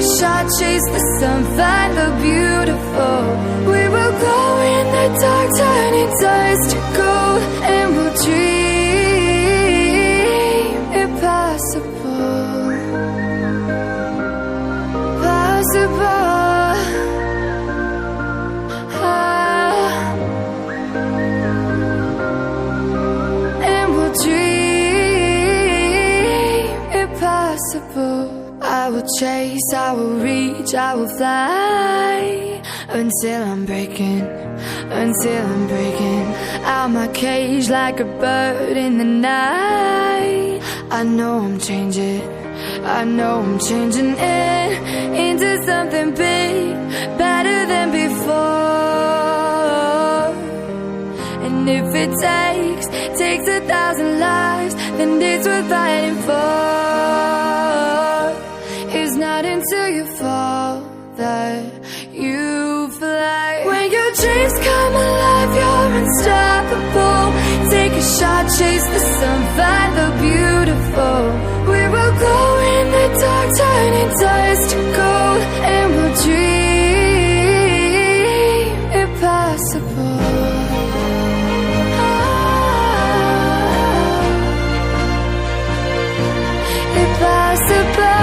a shot, chase the sun, find the beautiful. We will glow in the dark, turning dust to gold, and we'll dream impossible. Possible. And we'll dream impossible. I will chase, I will reach, I will fly until I'm breaking out my cage like a bird in the night. I know I'm changing into something big, better than before. And if it takes 1,000 lives, then it's worth fighting for. It's not until you fall that you fly. When your dreams come alive, you're unstoppable. Take a shot, chase the sun, find the beautiful. We will glow in the dark, turning dust to gold, and we'll dream impossible. Impossible.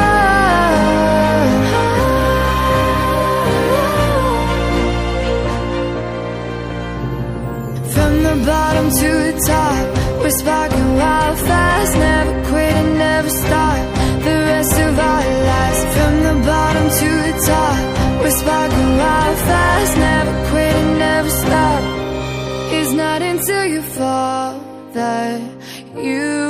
From the bottom to the top, we're sparking wild fast. Never quit and never stop the rest of our lives. From the bottom to the top, we're sparking wild fast. Never quit and never stop. It's not until you fall that you